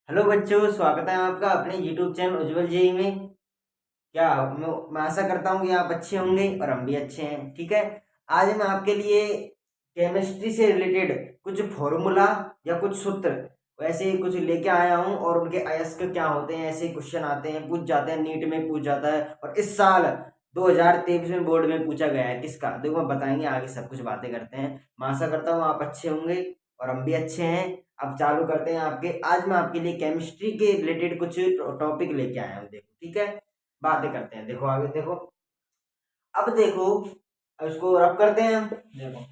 Hello बच्चों, स्वागत है आपका अपने YouTube चैनल उज्जवल जेई में। क्या मैं आशा करता हूँ कि आप अच्छे होंगे और हम भी अच्छे हैं। ठीक है। आज मैं आपके लिए केमिस्ट्री से रिलेटेड कुछ फॉर्मूला या कुछ सूत्र वैसे ही कुछ लेके आया हूँ और उनके अयस्क क्या होते हैं, ऐसे क्वेश्चन आते हैं, पूछ जाते हैं, नीट में पूछ जाता है और इस साल 2023 में बोर्ड में पूछा गया है किसका, देखो हम बताएंगे आगे, सब कुछ बातें करते हैं। मैं आशा करता हूँ आप अच्छे होंगे और हम भी अच्छे हैं। अब चालू करते हैं आपके, आज मैं आपके लिए केमिस्ट्री के रिलेटेड कुछ टॉपिक लेके आया हूँ। देखो ठीक है, बातें करते हैं। देखो आगे देखो, अब देखो, अब इसको रब करते हैं हम। देखो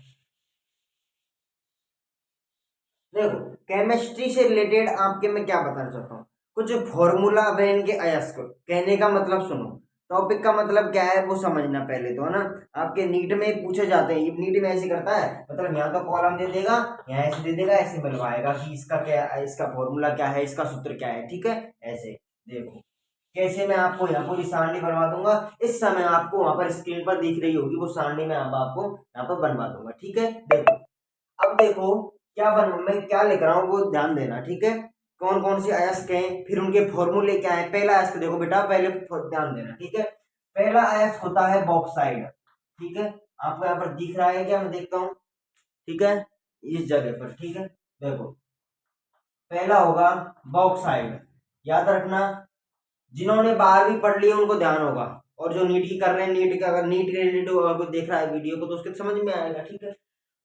देखो केमिस्ट्री से रिलेटेड आपके मैं क्या बताना चाहता हूँ, कुछ फॉर्मूला व इनके अयस्क। कहने का मतलब सुनो, टॉपिक का मतलब क्या है वो समझना पहले तो, है ना। आपके नीट में पूछे जाते हैं, ये नीट में ऐसे करता है, मतलब यहाँ तो कॉलम दे देगा, यहाँ ऐसे दे देगा, ऐसे बनवाएगा कि इसका क्या, इसका फॉर्मूला क्या है, इसका सूत्र क्या है। ठीक है, ऐसे देखो कैसे मैं आपको यहाँ पूरी सारणी बनवा दूंगा। इस समय आपको वहां पर स्क्रीन पर दिख रही होगी वो सारणी, मैं अब आपको यहाँ पर बनवा दूंगा। ठीक है, देखो अब देखो क्या बन, मैं क्या लिख रहा हूँ वो ध्यान देना। ठीक है, कौन कौन से अयस्क हैं, फिर उनके फॉर्मूले क्या है। पहला अयस्क देखो बेटा, पहले ध्यान देना। ठीक है, पहला अयस्क होता है बॉक्साइड। ठीक है, आपको यहाँ पर दिख रहा है क्या, मैं देखता हूँ। ठीक है, इस जगह पर। ठीक है, देखो पहला होगा बॉक्साइड, याद रखना। जिन्होंने 12वीं पढ़ ली है उनको ध्यान होगा, और जो नीट की कर रहे हैं, नीट का अगर नीट के रिलेटेड अगर देख रहा है वीडियो को तो उसके समझ में आएगा। ठीक है,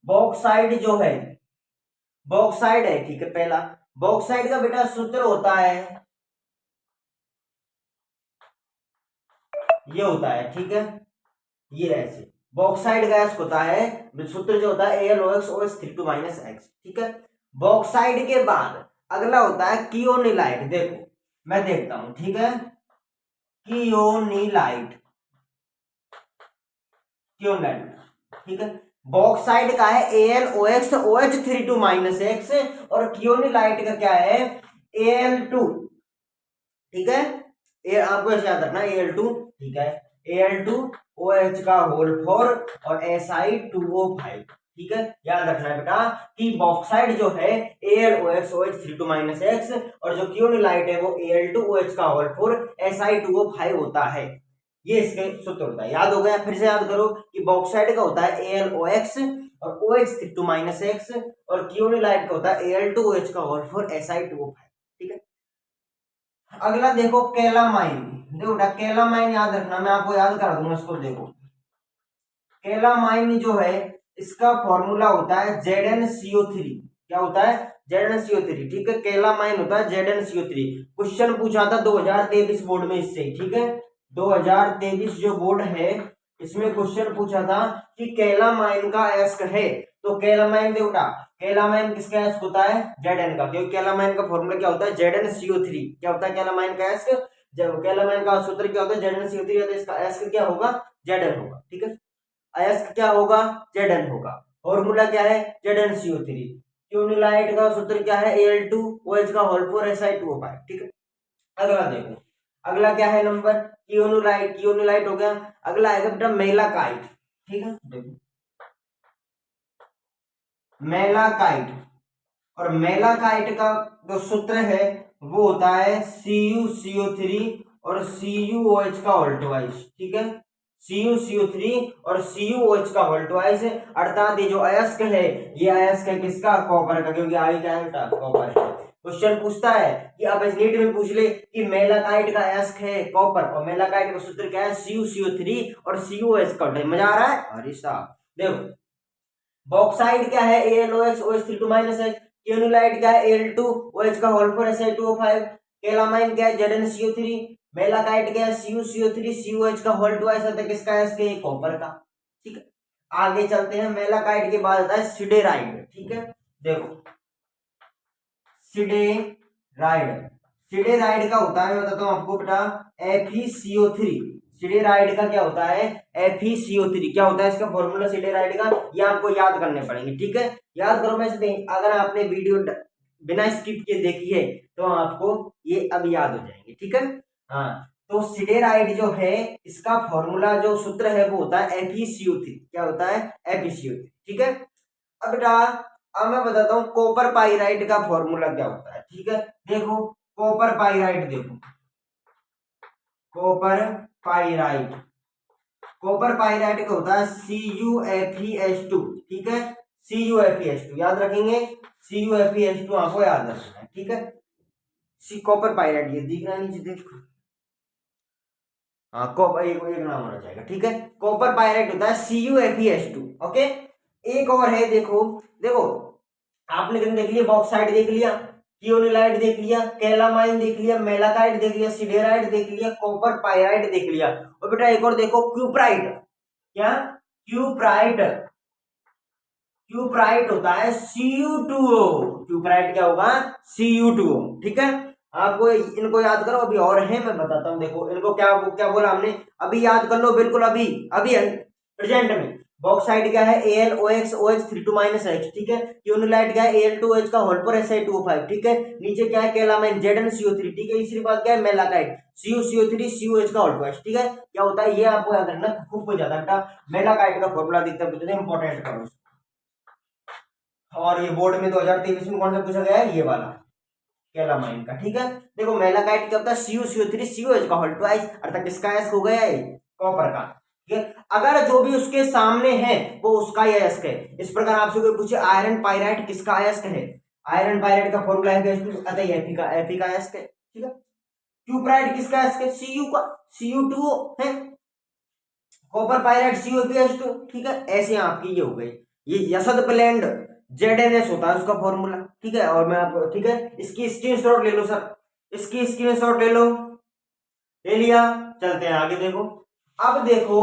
बॉक्साइड जो है, बॉक्साइड है, ठीक है, पहला बॉक्साइड का बेटा सूत्र होता है, ये होता है। ठीक है, ये ऐसे बॉक्साइड गैस होता है, सूत्र जो होता है AlOX OH3 2 - X। ठीक है, बॉक्साइड के बाद अगला होता है कियोनिलाइट। देखो मैं देखता हूं। ठीक है, कियोनिलाइट, कियोनाइट। ठीक है, बॉक्साइड का है AlOX OH3 2 - X और कियोनिलाइट का क्या है, Al2। ठीक है, ये आपको ऐसे याद रखना Al2। ठीक है, Al2OH का होल 4 और Si2O5। ठीक है, याद रखना है बेटा कि बॉक्साइड जो है AlOX OH3 2 - X और जो क्यूनिलाइट है वो Al2OH का होल 4 Si2O5 होता है। ये इसके सूत्र होता है, याद हो गया। फिर से याद करो कि बॉक्साइड का होता है AlOX और OH3 2 - X और क्यूनिलाइट का होता है Al2OH का होल 4 Si2O5। ठीक है, अगला देखो कैलामाइन। देखो बेटा कैलामाइन याद रखना, मैं आपको याद करा दूंगा इसको। देखो कैलामाइन जो है, इसका फॉर्मूला होता है ZnCO3। क्या होता है, ZnCO3। ठीक है, कैलामाइन होता है ZnCO3। क्वेश्चन पूछा था 2023 बोर्ड में इससे। ठीक है, 2023 जो बोर्ड है इसमें क्वेश्चन पूछा था कि कैलामाइन का अयस्क है, तो कैलामाइन दे उठा, कैलामाइन किसका अयस्क होता है, Zn का, क्योंकि कैलामाइन का फॉर्मूला क्या होता है, ZnCO3। क्या होता है कैलामाइन का अयस्क, जब कैलामाइन का सूत्र क्या होता है, ZnCO3 होता है, इसका अयस्क क्या होगा, Zn होगा। ठीक है, अयस्क क्या होगा, Zn होगा। फॉर्मूला क्या है, ZnCO3। क्यूनिलाइट का सूत्र क्या है, Al2OH का होल 4 Si2O5। ठीक है, अगला देखो, अगला क्या है नंबर, कियोनुलाइट। कियोनुलाइट हो गया, अगला आएगा बेटा मेलाकाइट। ठीक है, देखो मेलाकाइट, और मेलाकाइट का जो सूत्र है वो होता है CuCO3 और CuOH का होल ट्वाइस। ठीक है, CuCO3 और CuOH का होल ट्वाइस, अर्थात ये जो अयस्क है, ये अयस्क है किसका, कॉपर का, क्योंकि आगे क्या है बेटा, कॉपर। क्वेश्चन पूछता है कि अब इस नीट में पूछ ले कि मेलाकाइट का अयस्क है कॉपर और मेलाकाइट का सूत्र क्या है, CuCO3 और CuOH का। मजा आ रहा है, अरे साहब देखो बॉक्साइड क्या है, AlOX OH3 2 - X। क्यूनिलाइट क्या है, Al2OH का होल 4 Si2O5। कैलामाइन क्या है, ZnCO3। मेलाकाइट क्या है, CuCO3 CuOH का होल 2 ऐसा था किसका है, इसके कॉपर का। ठीक है, आगे चलते हैं, मेलाकाइट के बाद आता है सिडेराइड। ठीक है, देखो सिडेराइड, सिडेराइड का होता है, मैं बताता हूँ आपको बेटा, FeCO3। सिडेराइड का क्या होता है, FeCO3। क्या होता है इसका फॉर्मूला सिडेराइड का, ये आपको याद करने पड़ेंगे। ठीक है, याद करो, मैं अगर आपने वीडियो बिना स्किप किए देखी है तो आपको ये अब याद हो जाएंगे। ठीक है, हाँ, तो सिडेराइड जो है इसका फॉर्मूला जो सूत्र है वो होता है FeCO3। क्या होता है, FeCO3। ठीक है, अब बेटा अब मैं बताता हूँ कॉपर पाइराइट का फॉर्मूला क्या होता है। ठीक है, देखो कॉपर पाइराइट देखो, कॉपर पाइराइट, कॉपर पाइराइट का होता है CuFeS2, ठीक है, CuFeS2 याद रखेंगे, CuFeS2 आपको याद रखना है, ठीक है। कॉपर पाइराइट ये दिख रहा है नीचे देखो, हाँ कॉपर एक नाम होना चाहिए, ठीक है। कॉपर पाइराइट होता है CuFeS2, ओके। एक और है देखो, देखो आपने देख लिया बॉक्साइट देख लिया, कियोनिलाइट देख लिया, कैलामाइन देख लिया, मेलाकाइट देख लिया, सिडेराइट देख लिया, कॉपर पाइराइट देख लिया, और बेटा एक और देखो क्यूप्राइट, क्या क्यूप्राइट, क्यूप्राइट होता है Cu2O, क्यूप्राइट क्या होगा Cu2O, ठीक है। आपको इनको याद करो, अभी और है मैं बताता हूं, देखो इनको क्या क्या बोला हमने, अभी याद कर लो बिल्कुल, अभी अभी प्रेजेंट में बॉक्साइड क्या है AlOxOH3 2 X, ठीक है। क्यूनिलाइट क्या है Al2H का होल पर Si2O5, ठीक है। नीचे क्या है कैलामाइन ZnCO3, ठीक है। तीसरी बात क्या है मेलाकाइट CuCO3 COH का होल पर, ठीक है। क्या होता है ये आपको याद रखना, खूब ज्यादा बेटा मेलाकाइट का फॉर्मूला दिखता है, इंपॉर्टेंट करो। और ये बोर्ड में 2023 में कौन सा पूछा गया है, ये वाला कैलामाइन का, ठीक है। देखो मेलाकाइट क्या होता है CuCO3 COH का होल ट्वाइस, अर्थात किसका एस हो गया है कॉपर का, ठीक है। अगर जो भी उसके सामने है वो उसका अयस्क है। इस प्रकार आपसे कोई पूछे आयरन पाइराइट किसका अयस्क है, आयरन पाइराइट का फॉर्मूला है अतः Fe का अयस्क है, ठीक है। क्यूप्राइट किसका अयस्क है Cu का, Cu2O है। कॉपर पाइराइट CuPH2, ठीक है। ऐसे आपकी ये हो गई, ये यसद ब्लेंड ZnS होता है उसका फॉर्मूला, ठीक है। और मैं आपको, ठीक है, इसकी स्क्रीनशॉट ले लो सर, इसकी स्क्रीनशॉट ले लो, ले लिया, चलते हैं आगे। देखो अब देखो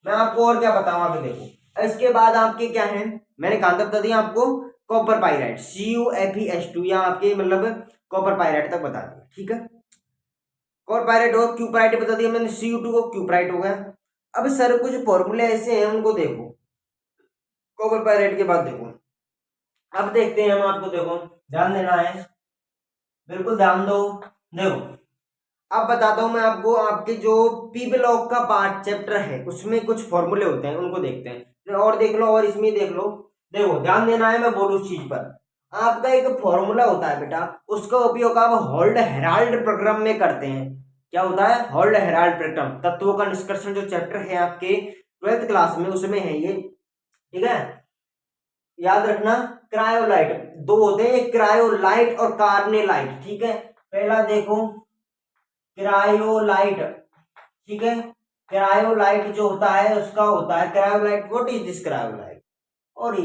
मैं आपको और क्या बताऊं, आगे देखो इसके बाद आपके क्या है, मैंने कहा था बता दिया आपको कॉपर पाइराइट CuFeS2, या आपके मतलब कॉपर पाइराइट तक बता दिया, ठीक है। कॉपर पाइराइट हो, क्यूप्राइट बता दिया मैंने, Cu2 को क्यूप्राइट हो गया। अब सर कुछ फॉर्मूले ऐसे हैं उनको देखो, कॉपर पाइराइट के बाद देखो, अब देखते हैं हम आपको, देखो ध्यान देना है, बिल्कुल ध्यान दो। देखो अब बताता हूं मैं आपको, आपके जो पी ब्लॉक का पार्ट चैप्टर है उसमें कुछ फॉर्मूले होते हैं उनको देखते हैं, और देख लो और इसमें देख लो। देखो ध्यान देना है, मैं बोलूं उस चीज पर, आपका एक फॉर्मूला होता है बेटा, उसका उपयोग आप होल्ड हेराल्ड प्रक्रम में करते हैं। क्या होता है होल्ड हेराल्ड प्रक्रम, तत्वों का निष्कर्षण जो चैप्टर है आपके 12th क्लास में उसमें है ये, ठीक है। याद रखना क्रायोलाइट दो होते हैं, क्रायोलाइट और कार्नेलाइट, ठीक है। पहला देखो क्रायोलाइट, ठीक है। क्रायोलाइट जो होता है उसका होता है cryolite, what is this cryolite, और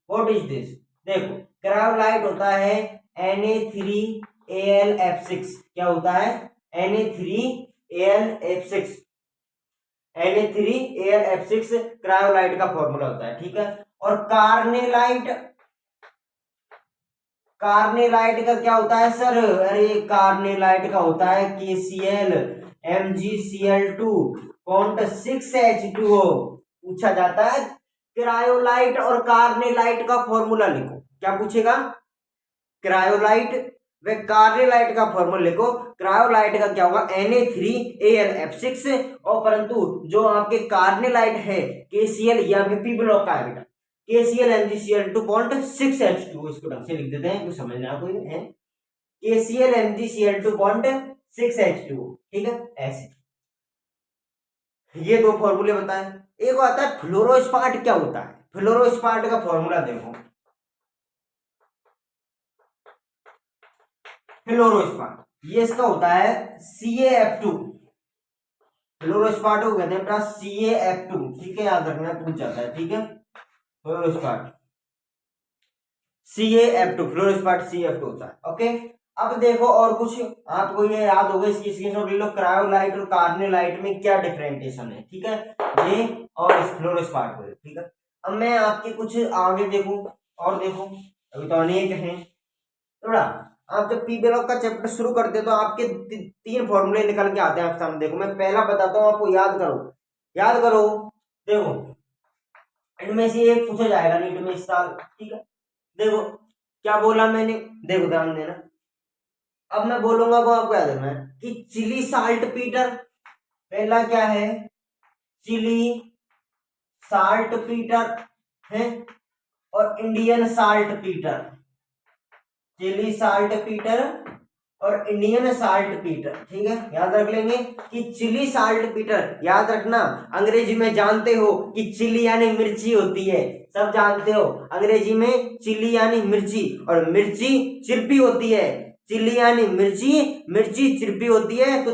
व्हाट इज दिस, देखो क्रायोलाइट होता है Na3Al F6, क्या होता है Na3Al F6, Na3Al F6 cryolite का फॉर्मूला होता है, ठीक है। और कार्नेलाइट, कार्नेलाइट का क्या होता है सर, अरे कार्नेलाइट का होता है KCl MgCl2 6H2O, पूछा जाता है क्रायोलाइट और कार्नेलाइट का फॉर्मूला लिखो, क्या पूछेगा क्रायोलाइट व कार्नेलाइट का फॉर्मूला लिखो। क्रायोलाइट का क्या होगा Na3Al F6, और परंतु जो आपके कार्नेलाइट है KCl या पी ब्लॉक का है बेटा KCl MgCl2 6H2, इसको ढंग से लिख देते हैं, कुछ समझना कोई है, KCl MgCl2 6H2, ठीक है। ऐसे ये दो फॉर्मूले बताए। एक आता है फ्लोरोस्पार्ट, क्या होता है फ्लोरोस्पार्ट का फॉर्मूला देखो, फ्लोरोस्पार्ट ये इसका होता है CaF2, फ्लोरोस्पार्ट को कहते हैं बेटा CaF2, ठीक है, याद रखना पूछ जाता है, ठीक है। फ्लोरोस्पार्ट CaF2, फ्लोरोस्पार्ट CaF2 होता है, ओके। अब देखो और कुछ आपको ये याद होगा, इसकी स्क्रीनशॉट ले लो, क्रायोलाइट और कार्नेलाइट में क्या डिफरेंशिएशन है, ठीक है, ये और इस फ्लोरोस्पार्ट को, ठीक है। अब मैं आपके कुछ आगे देखूं और देखो, अभी तो अनेक हैं थोड़ा। आप जब पी ब्लॉक का चैप्टर शुरू करते हो तो आपके तीन फॉर्मूले निकल के आते हैं आपके सामने, देखो मैं पहला बताता हूँ आपको, याद करो याद करो। देखो इनमें से एक पूछा जाएगा नीट में इस साल, ठीक है। देखो क्या बोला मैंने, देखो ध्यान देना, अब मैं बोलूंगा वो आपको याद रखना है कि चिली साल्ट पीटर, पहला क्या है चिली साल्ट पीटर है, और Indian saltpetre, Chile saltpetre और इंडियन साल्ट पीटर, ठीक है, याद रख लेंगे कि चिली साल्ट पीटर। याद रखना, अंग्रेजी में जानते हो कि चिली यानी मिर्ची होती है, सब जानते हो अंग्रेजी में चिली यानी मिर्ची, और मिर्ची चिरपी होती है। चिली यानी मिर्ची, मिर्ची चिरपी होती है। तो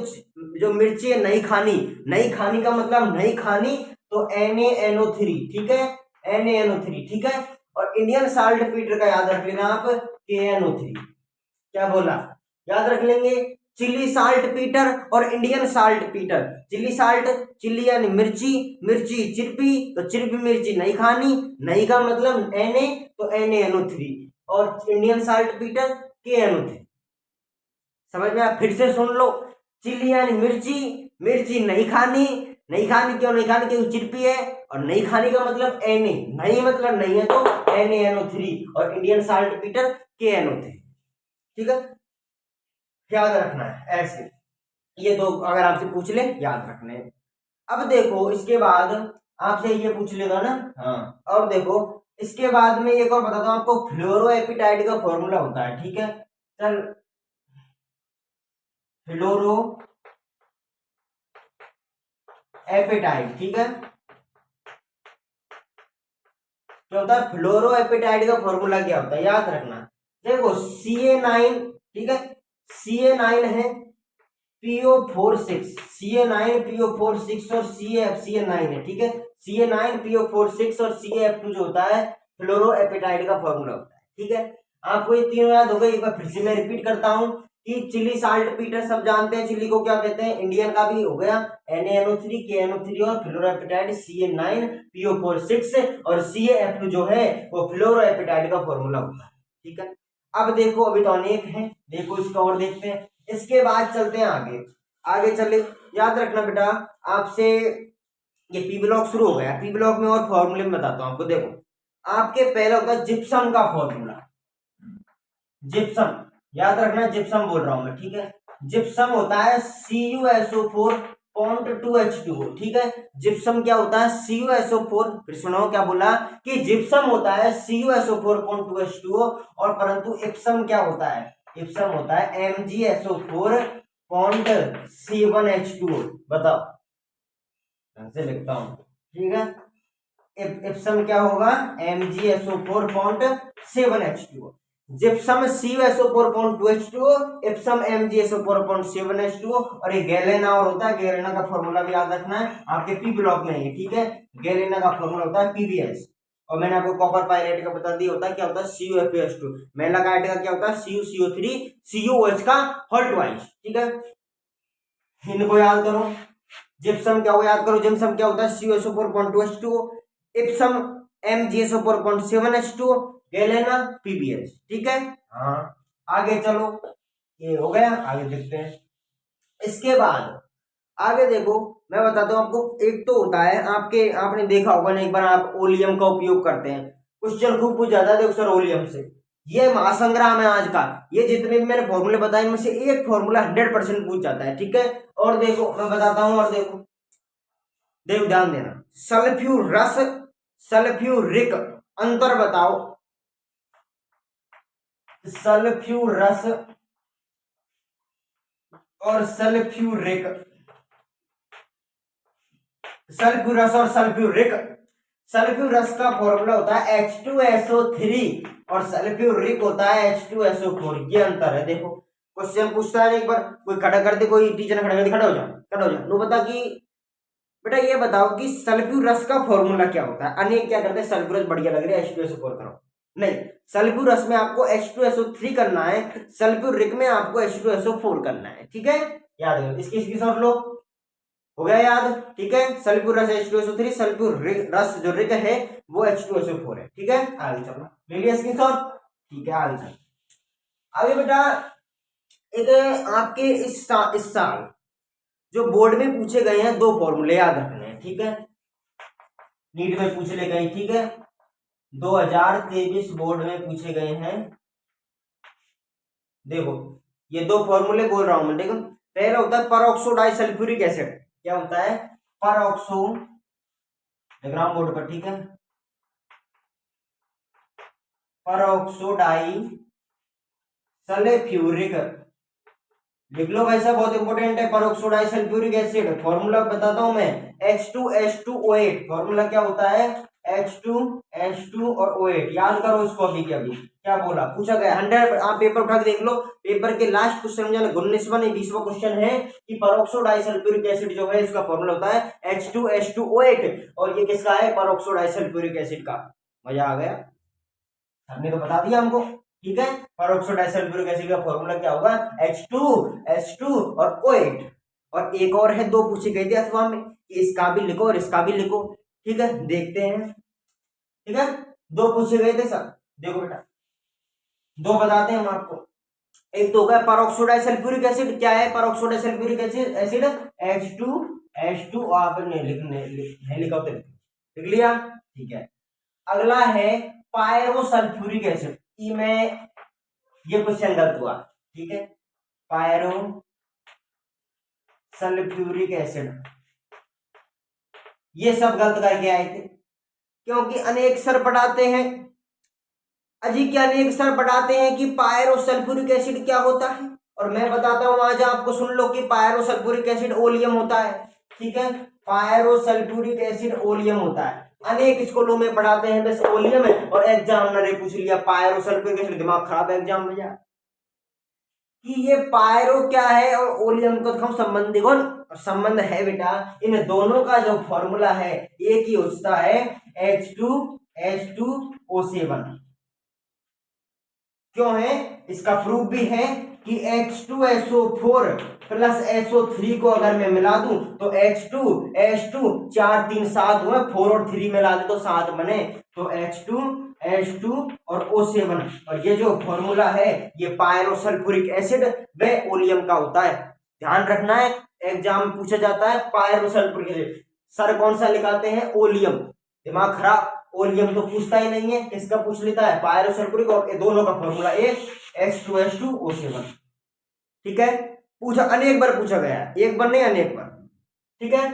जो मिर्ची है नहीं खानी, नहीं खानी का मतलब नहीं खानी, तो NaNO3, ठीक है, NaNO3, ठीक है। और इंडियन साल्ट पीटर का याद रख लेना आप, KNO3। क्या बोला, याद रख लेंगे, चिली साल्ट पीटर और Indian saltpetre. Chile salt, chilli यानी मिर्ची, मिर्ची चिरपी, तो चिरपी मिर्ची नहीं खानी, नहीं का मतलब Na, तो NaNO3, और इंडियन साल्ट पीटर KNO3। समझ में आया? फिर से सुन लो, चिली यानी मिर्ची, मिर्ची नहीं खानी, नहीं खानी क्यों नहीं खानी, क्योंकि चिरपी है, और नहीं खानी का मतलब Na, नहीं मतलब नहीं है, तो NaNO3, और इंडियन साल्ट पीटर KNO3, ठीक है, याद रखना है ऐसे। ये दो अगर आपसे पूछ ले याद रखने। अब देखो इसके बाद आपसे ये पूछ लेगा ना, हाँ, और देखो इसके बाद में एक और बताता हूँ आपको, फ्लोरोएपिटाइड का फॉर्मूला होता है, ठीक है। चल, फ्लोरो एपिटाइड, ठीक है, क्या होता है फ्लोरोएपिटाइड का फॉर्मूला, क्या होता है याद रखना। देखो Ca9, ठीक है, Ca9 है PO4 6, Ca9 PO4 6 और CaF9 है, ठीक है। Ca9 PO4 6 और CaF2 जो होता है फ्लोरोएपिटाइड का फॉर्मूला होता है, ठीक है। आपको ये तीनों याद हो गए, एक बार फिर से मैं रिपीट करता हूँ कि चिली साल्ट पीटर सब जानते हैं, चिली को क्या कहते हैं, इंडियन का भी हो गया NaNO3, KNO3, और फ्लोरोएपिटाइड Ca9 PO4 6 और CaF2 जो है वो फ्लोरोएपिटाइड का फॉर्मूला होता है, ठीक है। अब देखो अभी तो अनेक है, देखो इसका और देखते हैं। इसके बाद चलते हैं आगे, आगे चले, याद रखना बेटा आपसे, ये पी ब्लॉक शुरू हो गया, पी ब्लॉक में और फॉर्मूले में बताता हूं आपको। देखो आपके पहला होता है जिप्सम का फॉर्मूला, जिप्सम, याद रखना जिप्सम बोल रहा हूं मैं, ठीक है। जिप्सम होता है CuSO4.2H2O, ठीक है। जिप्सम क्या होता है, CuSO4, फिर सुनो क्या बोला कि जिप्सम होता है CuSO4.2H2O, और परंतु इप्सम क्या होता है, इप्सम होता है MgSO4.7H2O। बताओ, से लिखता हूं, ठीक है। इप्सम क्या होगा, MgSO4.7H2O। Gypsum CuSO4.2H2O, Epson MgSO4.7H2O, और ये गैलेना और होता है, गैलेना का फॉर्मूला भी याद रखना है, आपके पी ब्लॉक में है, ठीक है। गैलेना का फॉर्मूला होता है PbS, और मैंने आपको कॉपर पायरेट का बता दिया होता है, क्या होता है CuFeS2। मेलाकाइट का क्या होता है CuCO3 CuOH का होल ट्वाइस, ठीक है। इनको याद करो, जिप्सम क्या हो याद करो, जिप्सम क्या होता है CuSO4.2H2O, Epson MgSO4.7H2O, galena PbS, ठीक है। हाँ, आगे चलो, ये हो गया, आगे देखते हैं। इसके बाद आगे देखो, मैं बताता हूँ आपको, एक तो होता है आपके, आपने देखा होगा ना, एक बार आप ओलियम का उपयोग करते हैं, क्वेश्चन खूब पूछ जाता है, देखो सर ओलियम से, ये महासंग्राम है आज का, ये जितने भी मैंने फॉर्मूले बताए इनमें से एक फॉर्मूला 100% पूछ जाता है, ठीक है। और देखो मैं बताता हूं, और देखो देखो ध्यान देना, सल्फ्यूरस सल्फ्यूरिक, अंतर बताओ, सल्फ्यूरस और सल्फ्यूरिक, सल्फ्यूरस और सल्फ्यूरिक। सल्फ्यूरस का फॉर्मूला होता है H2SO3, और सल्फ्यूरिक होता है H2SO4, ये अंतर है। देखो क्वेश्चन पूछता है, एक बार कोई खड़ा कर दे, कोई टीचर ने खड़ा कर दे, खड़ा हो जा, खड़ा हो जा, नो बता कि बेटा ये बताओ कि सल्फ्यूरस का फॉर्मूला क्या होता है। अनेक क्या करते हैं, सल्फ्यूरस बढ़िया लग रहा है H2SO4 करो, नहीं, सल्फ्यूरस में आपको H2SO3 करना है, सल्फ्यूरिक में आपको H2SO4 करना है, ठीक है। याद रखो, इसकी इसकी समझ लो, हो गया याद, ठीक है। सल्फ्यूरस H2SO3, सल्फ्यूरस जो रिक है वो H2SO4 है, ठीक है। आगे चलो, ले लिया स्क्रीनशॉट, ठीक है, आगे चलो। आगे बेटा एक आपके इस साल जो बोर्ड में पूछे गए हैं दो फॉर्मूले याद रखने हैं, ठीक है। नीट में पूछ ले गए, ठीक है, 2023 बोर्ड में पूछे गए हैं। देखो ये दो फॉर्मूले बोल रहा हूं मैं, देखो पहला होता है परऑक्सो डाइसल्फ्यूरिक एसिड, क्या होता है परऑक्सो, डायग्राम बोर्ड पर, ठीक है, परऑक्सो डाई सल्फ्यूरिक लिख लो भाई साहब, बहुत इंपॉर्टेंट है। परऑक्सो डाइसल्फ्यूरिक एसिड फॉर्मूला बताता हूं मैं, H2H2O8 फॉर्मूला क्या होता है, H2H2 और O8 याद करो इसको अभी के अभी। क्या बोला, पूछा गया 100, आप पेपर उठा के देख लो, पेपर के लास्ट क्वेश्चन में 19वां नहीं 20वां क्वेश्चन है कि परऑक्सो डाइसल्फ्यूरिक एसिड जो है इसका फॉर्मूला होता है H2H2O8 और ये किसका है, परऑक्सो डाइसल्फ्यूरिक एसिड का। मजा आ गया, हमने तो बता दिया हमको, ठीक है। परऑक्सो डाइसल्फ्यूरिक एसिड का फॉर्मूला क्या होगा, H2H2 और O8। और एक और है, दो पूछे गए थे अथवा में कि इसका भी लिखो और इसका भी लिखो, ठीक है, देखते हैं, ठीक है। दो पूछे गए थे सर, देखो बेटा, दो बताते हैं हम आपको। एक तो होगा परऑक्सो डाइसल्फ्यूरिक एसिड, क्या है परऑक्सो डाइसल्फ्यूरिक एसिड, H2H2 आपने नहीं लिखा तो लिख लिया, ठीक है। अगला है पायरोसल्फ्यूरिक एसिड, ई में ये क्वेश्चन गलत हुआ, ठीक है। पायरो सल्फ्यूरिक एसिड, ये सब गलत करके आए थे क्योंकि अनेक सर पढ़ाते हैं, अजी के अनेक सर पढ़ाते हैं कि पायरोसल्फ्यूरिक एसिड क्या होता है, और मैं बताता हूं आज आपको, सुन लो कि पायरोसल्फ्यूरिक एसिड ओलियम होता है, ठीक है। पायरोसल्फ्यूरिक एसिड ओलियम होता है, अनेक स्कूलों में पढ़ाते हैं बस ओलियम है, और एग्जामिनर ने पूछ लिया पायरोसल्फ्यूरिक एसिड, दिमाग खराब है एग्जाम में यार कि ये पायरो क्या है और ओलियम का हम संबंधी कौन, संबंध है बेटा, इन दोनों का जो फॉर्मूला है एक ही होता है H2H2O7। क्यों है, इसका प्रूफ भी है कि H2SO4 प्लस SO3 को अगर मैं मिला दूं तो H2 4 3 7 हुए, 4 और 3 मिला दे तो 7 बने, तो H2 और O7, और ये जो फॉर्मूला है ये पायरोसल्फ्यूरिक एसिड व ओलियम का होता है, ध्यान रखना है, एग्जाम में पूछा जाता है पायरोसल्फ्यूरिक एसिड, सर कौन सा लिखाते हैं ओलियम, दिमाग खराब, ओलियम तो पूछता ही नहीं है, किसका पूछ लेता है पायरोसल्फ्यूरिक, और ये दोनों का फॉर्मूला एक H2H2O7, ठीक है। पूछा अनेक बार पूछा गया है, एक बार नहीं अनेक बार, ठीक है।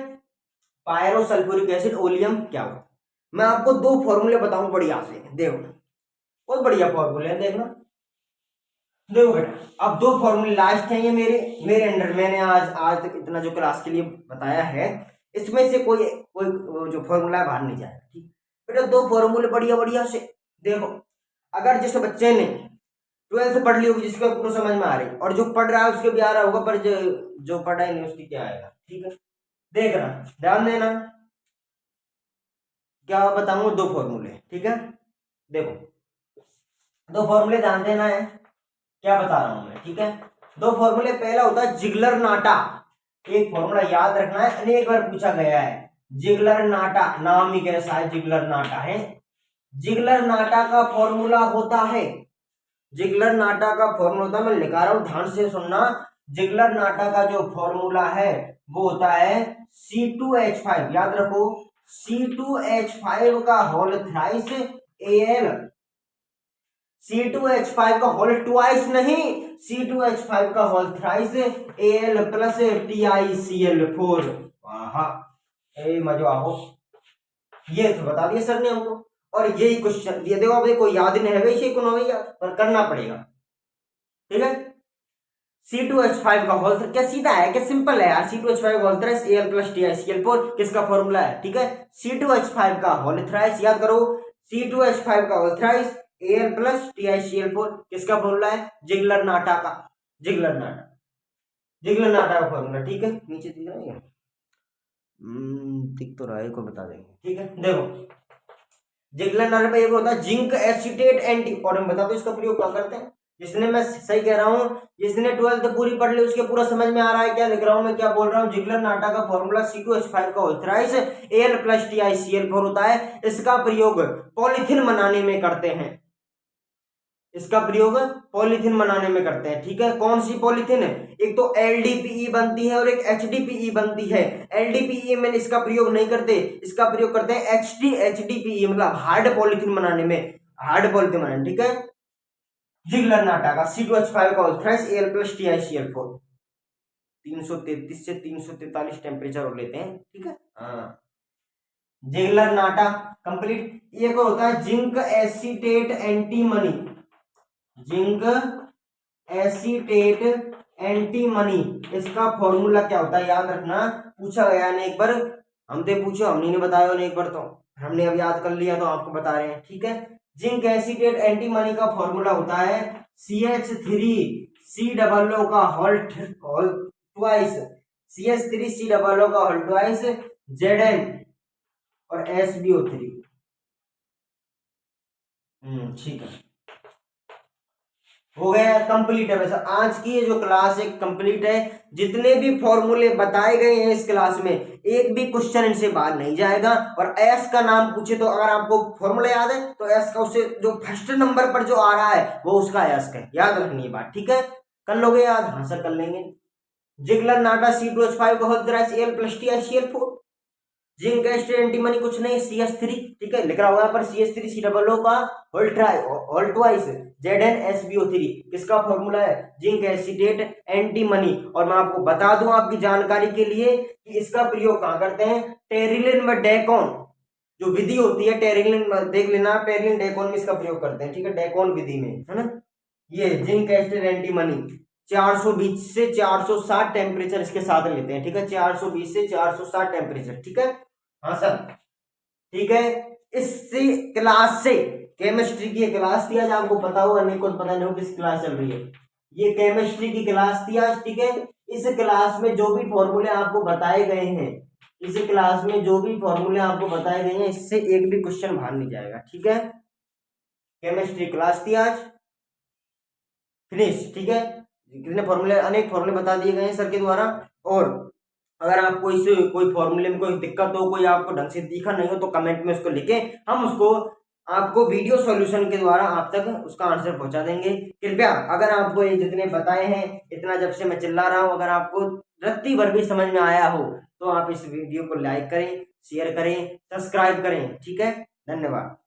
पायरोसल्फ्यूरिक एसिड ओलियम क्या होता है, मैं आपको दो फॉर्मूले बताऊं बढ़िया से, देखो बहुत बढ़िया फॉर्मूले हैं, देखना देखो बेटा, अब दो फॉर्मूले लास्ट हैं ये मेरे अंडर, मैंने आज तक इतना जो क्लास के लिए बताया है इसमें से कोई कोई जो फॉर्मूला बाहर नहीं जाएगा, ठीक बेटा। दो फॉर्मूले बढ़िया बढ़िया से देखो, अगर जिस बच्चे ने 12th पढ़ ली होगी जिसको पूरा समझ में आ रही, और जो पढ़ रहा है उसके भी आ रहा होगा, पर जो पढ़ा ही नहीं उसकी क्या आएगा, ठीक है। देखना, ध्यान देना, क्या बताऊंगा, दो फॉर्मूले, ठीक है। देखो दो फॉर्मूले ध्यान देना है, क्या बता रहा हूं मैं, ठीक है। दो फॉर्मूले, पहला होता है जिगलर नाटा, एक फॉर्मूला याद रखना है, अनेक बार पूछा गया है, जिगलर नाटा, नाम ही कैसा है, जिगलर नाटा है। जिगलर नाटा का फॉर्मूला होता है, जिगलर नाटा का फॉर्मूला होता है, मैं लिखा रहा हूं ध्यान से सुनना, जिगलर नाटा का जो फॉर्मूला है वो होता है C2H5, याद रखो, C2H5 का होल थ्राइस Al, C2H5 का होल ट्वाइस नहीं, C2H5 का whole thrice Al plus TiCl4, मजा आओ, ये तो बता दिया सर ने हमको, और यही क्वेश्चन ये देखो, अभी कोई याद नहीं है वैसे को नहीं याद, पर करना पड़ेगा, ठीक है। C2H5 का होल, क्या सीधा है, क्या सिंपल है यार, C2H5 का whole thrice Al plus TiCl4 किसका फॉर्मूला है, ठीक है। C2H5 का होल थ्राइस, याद करो, C2H5 का whole thrice Al plus TiCl4 किसका फॉर्मूला है, जिगलर नाटा का, जिगलर नाटा का फॉर्मूला, ठीक है। नीचे दिख रहा है, दिख तो रहा है, को बता देंगे, ठीक है। देखो जिगलर नाटा एक होता है जिंक एसीटेट एंटी, और हम बता दो इसका प्रयोग क्या करते हैं, जिसने, मैं सही कह रहा हूं, जिसने 12th पूरी पढ़ ली उसके पूरा समझ में आ रहा है क्या लिख रहा हूं मैं, क्या बोल रहा हूं, जिगलर नाटा का फॉर्मूला C2H5 का whole thrice Al plus TiCl4 होता है, इसका प्रयोग पॉलीथिन बनाने में करते हैं, इसका प्रयोग पॉलीथिन बनाने में करते हैं, ठीक है। कौन सी पॉलीथिन है, एक तो LDPE बनती है और एक HDPE बनती है, LDPE में इसका प्रयोग नहीं करते, इसका प्रयोग करते हैं HDPE, मतलब हार्ड पॉलीथिन बनाने में, हार्ड पॉलीथिन बनाने, ठीक है। जिगलर नाटा का C2H5 का whole thrice Al plus TiCl4, 333 से 343 टेम्परेचर हो लेते हैं, ठीक है। जिगलर नाटा कंप्लीट। एक और होता है zinc acetate antimony, zinc acetate antimony, इसका फॉर्मूला क्या होता है याद रखना, पूछा गया ने एक बार, हमसे पूछो, हमने नहीं बताया ने एक बार, तो हमने अब याद कर लिया तो आपको बता रहे हैं, ठीक है। जिंक एसीटेट एंटीमनी का फॉर्मूला होता है CH3 डबल ओ का whole twice, CH3 double O का होल ट्वाइस Zn और SbO3। ठीक है, हो गया कंप्लीट है। वैसे आज की ये जो क्लास है कंप्लीट है, जितने भी फॉर्मूले बताए गए हैं इस क्लास में एक भी क्वेश्चन इनसे बाहर नहीं जाएगा। और एस का नाम पूछे तो अगर आपको फॉर्मूला याद है तो एस का उससे जो फर्स्ट नंबर पर जो आ रहा है वो उसका एस का, याद रखनी है बात, ठीक है। कर लोगे याद? हाँ सर कर लेंगे। जिगलर नाटा C2H5 का होल ग्रास Al+TiCl4, जिंक एस्टेट एंटीमनी कुछ नहीं CH3, ठीक है, लिख रहा होगा पर CH3 डबल ओ का होल ट्वाइस ZnSbO3, किसका फॉर्मूला है? Zinc acetate antimony. और मैं आपको बता दूं आपकी जानकारी के लिए कि इसका प्रयोग कहां करते हैं, टेरिलिन व डेकोन जो विधि होती है, टेरिलिन देख लेना, टेरिलिन डेकोन में इसका प्रयोग करते हैं, ठीक है, डेकोन विधि में, है ना। ये जिंक एस्टेट एंटीमनी 420 से 460 टेम्परेचर इसके साथ लेते हैं, ठीक है, 420 से 460 टेम्परेचर, ठीक है। हाँ सर, ठीक है। इसी क्लास से केमिस्ट्री की क्लास थी आज, आपको पता होगा नहीं कुछ पता नहीं हो किस क्लास चल रही है, ये केमिस्ट्री की क्लास थी आज, ठीक है। इस क्लास में जो भी फॉर्मूले आपको बताए गए हैं, इस क्लास में जो भी फॉर्मूले आपको बताए गए हैं इससे एक भी क्वेश्चन बाहर नहीं जाएगा, ठीक है। केमिस्ट्री क्लास थी आज, फिनिश, ठीक है। कितने फॉर्मूले, अनेक फॉर्मूले बता दिए गए हैं सर के द्वारा। और अगर आपको इस कोई फॉर्मूले में कोई दिक्कत हो, कोई आपको ढंग से दिखा नहीं हो तो कमेंट में उसको लिखें, हम उसको आपको वीडियो सॉल्यूशन के द्वारा आप तक उसका आंसर पहुंचा देंगे। कृपया अगर आपको ये जितने बताए हैं, इतना जब से मैं चिल्ला रहा हूं, अगर आपको रत्ती भर भी समझ में आया हो तो आप इस वीडियो को लाइक करें, शेयर करें, सब्सक्राइब करें, ठीक है। धन्यवाद।